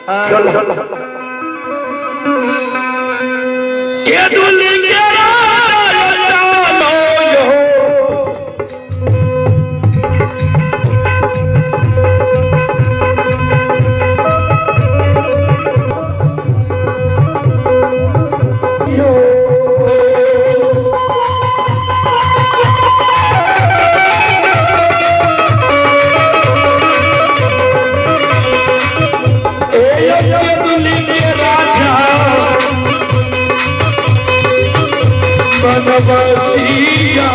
चलो के दुलिंगे चलो यो बनवासिया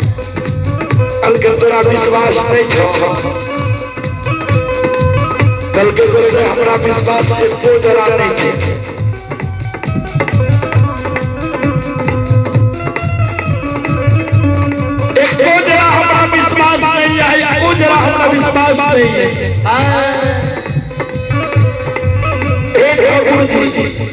कल के तोरा विश्वास नहीं छो कल के तोरे हमरा विश्वास एको जरा नहीं छे एको जरा हमरा विश्वास नहीं है एको जरा हमरा विश्वास नहीं है एक ठाकुर जी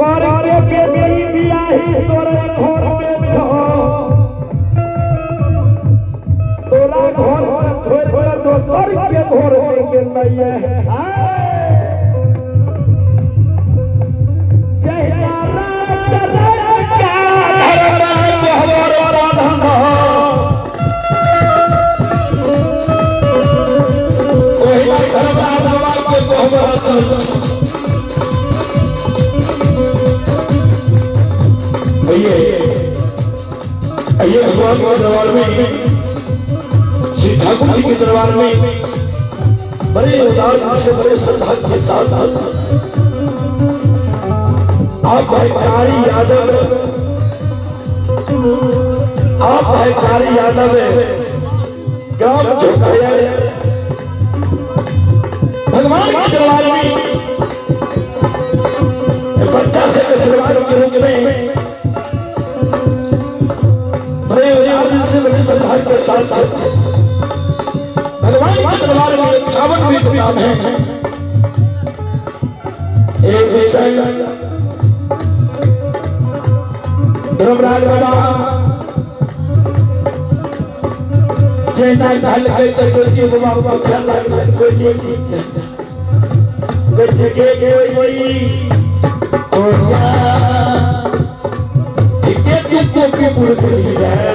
और के बेबी बियाही तोरे के घोर के नैया ये भगवान के दरबार में श्री ठाकुर जी के दरबार में बड़े उदार से बड़े श्रद्धा के साथ आप भाई यादव ग्राम झोंकाया भगवान के दरबार में बच्चा से दरबार के रूप में भगवान के साथ भगवान के दरबार में 51 नाम है। एक विषय धर्मराज बाबा जैसा ढल के कोई बाबा को अच्छा लगता कोई नहीं कोई जगह कोई ठीक है के पूरे पूरी है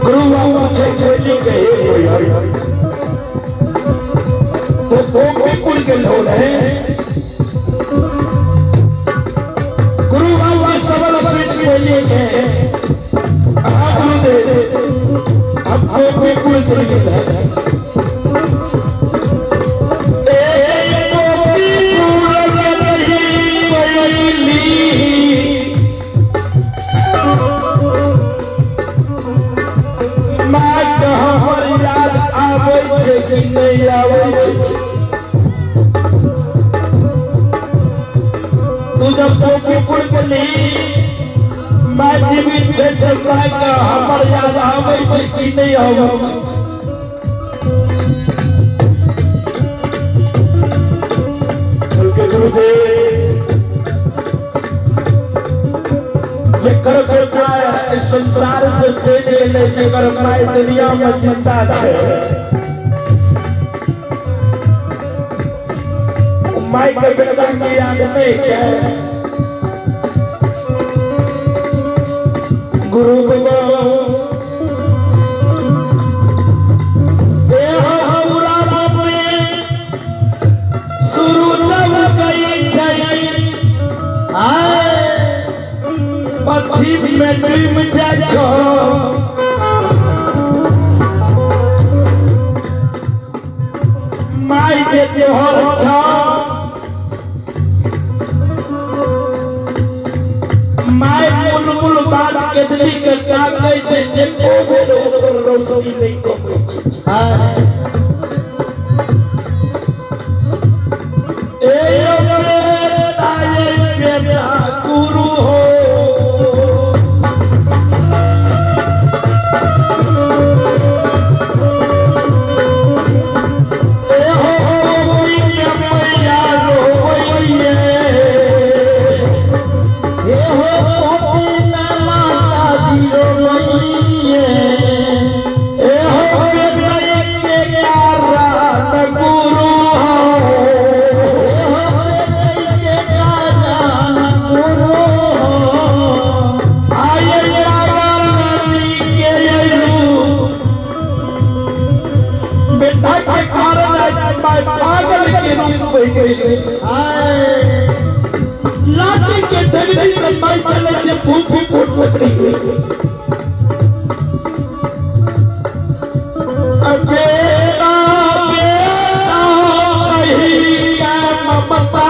गुरु बाबा छेली के कुल के लोग हैं गुरु बाबा सबल छेली के हमको कुल के लोग हैं तू जब कुल के नहीं मैं जीवित थे हमर याद आवे कि नहीं आवे जेकर संसार से चेत गेले जेकर पाई दुनिया में चिंता है माई के बेटा की याद में क्या गुरु बाबा पश्चिम में डूब जाओ माई के त्योहार माई बुलबुल बात के दिली के क्या कहते जे को बोलो रोशनी नहीं को ए ताये बेटा गुरु हो के रूप बह गई लाठी के धगड़ी में माई चले के फूट फूट फूट गई अकेला बेटा कहीं का ममता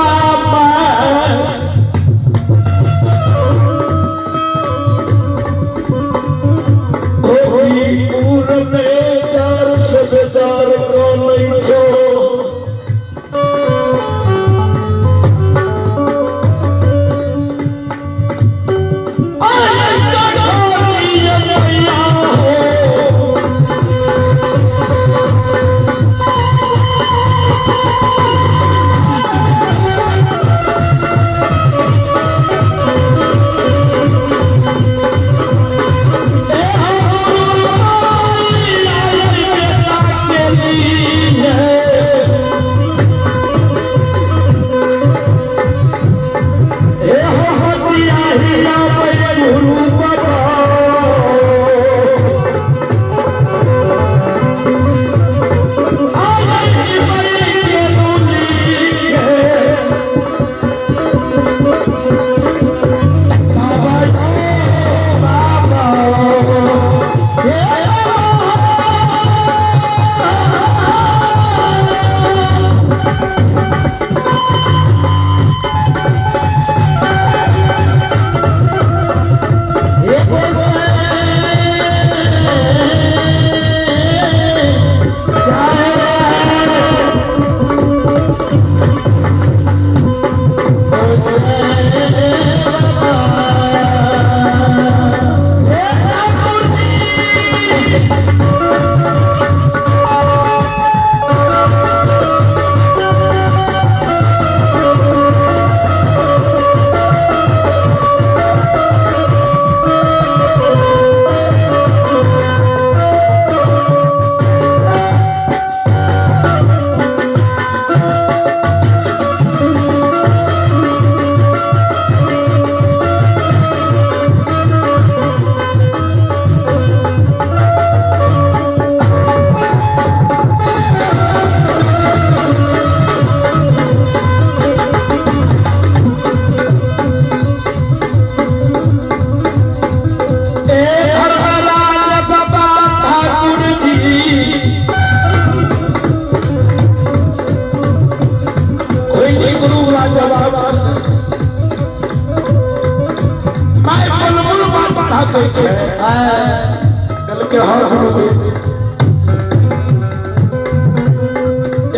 कल के हर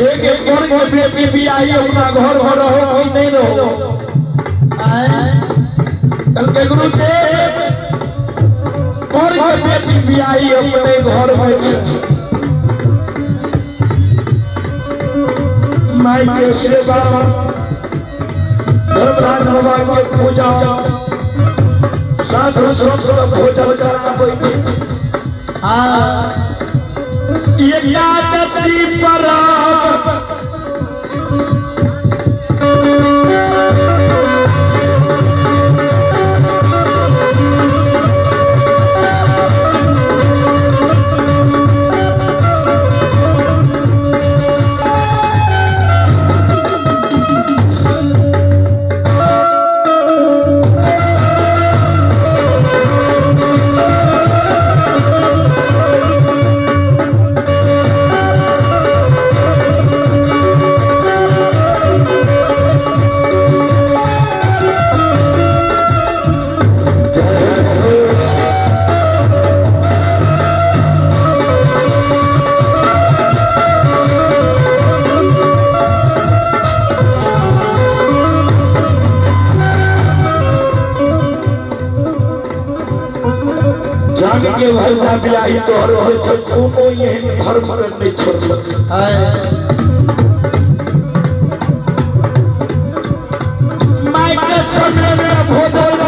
एक घर के बेटी भी आई अपना घर घर रहो कोई नहीं रहो कल के गुरु देव घर के बेटी भी आई अपने घर में माई के सेवा धर्मराज बाबा की पूजा साधु संत भोजन करावे ये यादती परब के भाई भाभी आई तो हर हर कोनो ये धर्म नहीं छोड़ सकते माई के समय में भोजन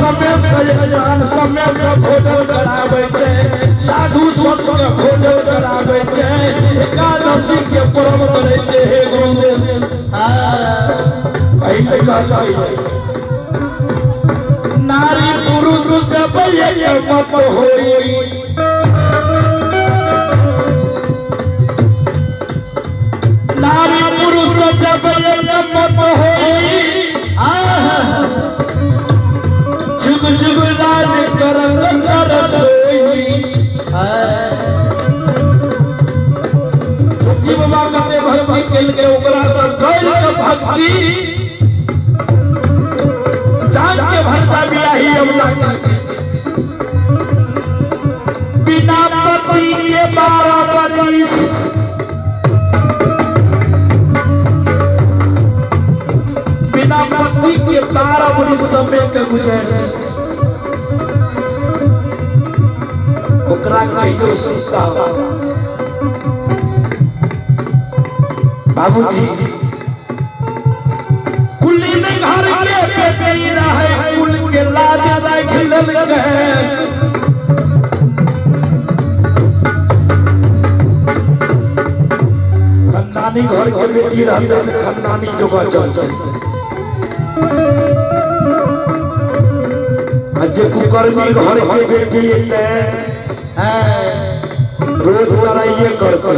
समय में भोजन करावे छे साधु संत के भोजन करावे छे एकादशी के पर्व करे छे हे गुरुदेव पहले कहता है नारी पुरुष सब एक मत होई नारी पुरुष जब एक मत होई जुग जुग राज करत करत होई जी बाबा कते भक्ति केल के ओकरा से गैल के भक्ति जान के भरता बियाही अवला के बिना पति के 12 बरिस बिना पति के 12 बरिस समय के गुजर ओकरा कहियो सीता बाबूजी कुली में घर के बेटी रहे कुल के लाज रखल गए खन्नानी घर के बेटी रहते खन्नानी जोगा चल जे कुकर्मी घर के बेटी रोज लड़ाइए करते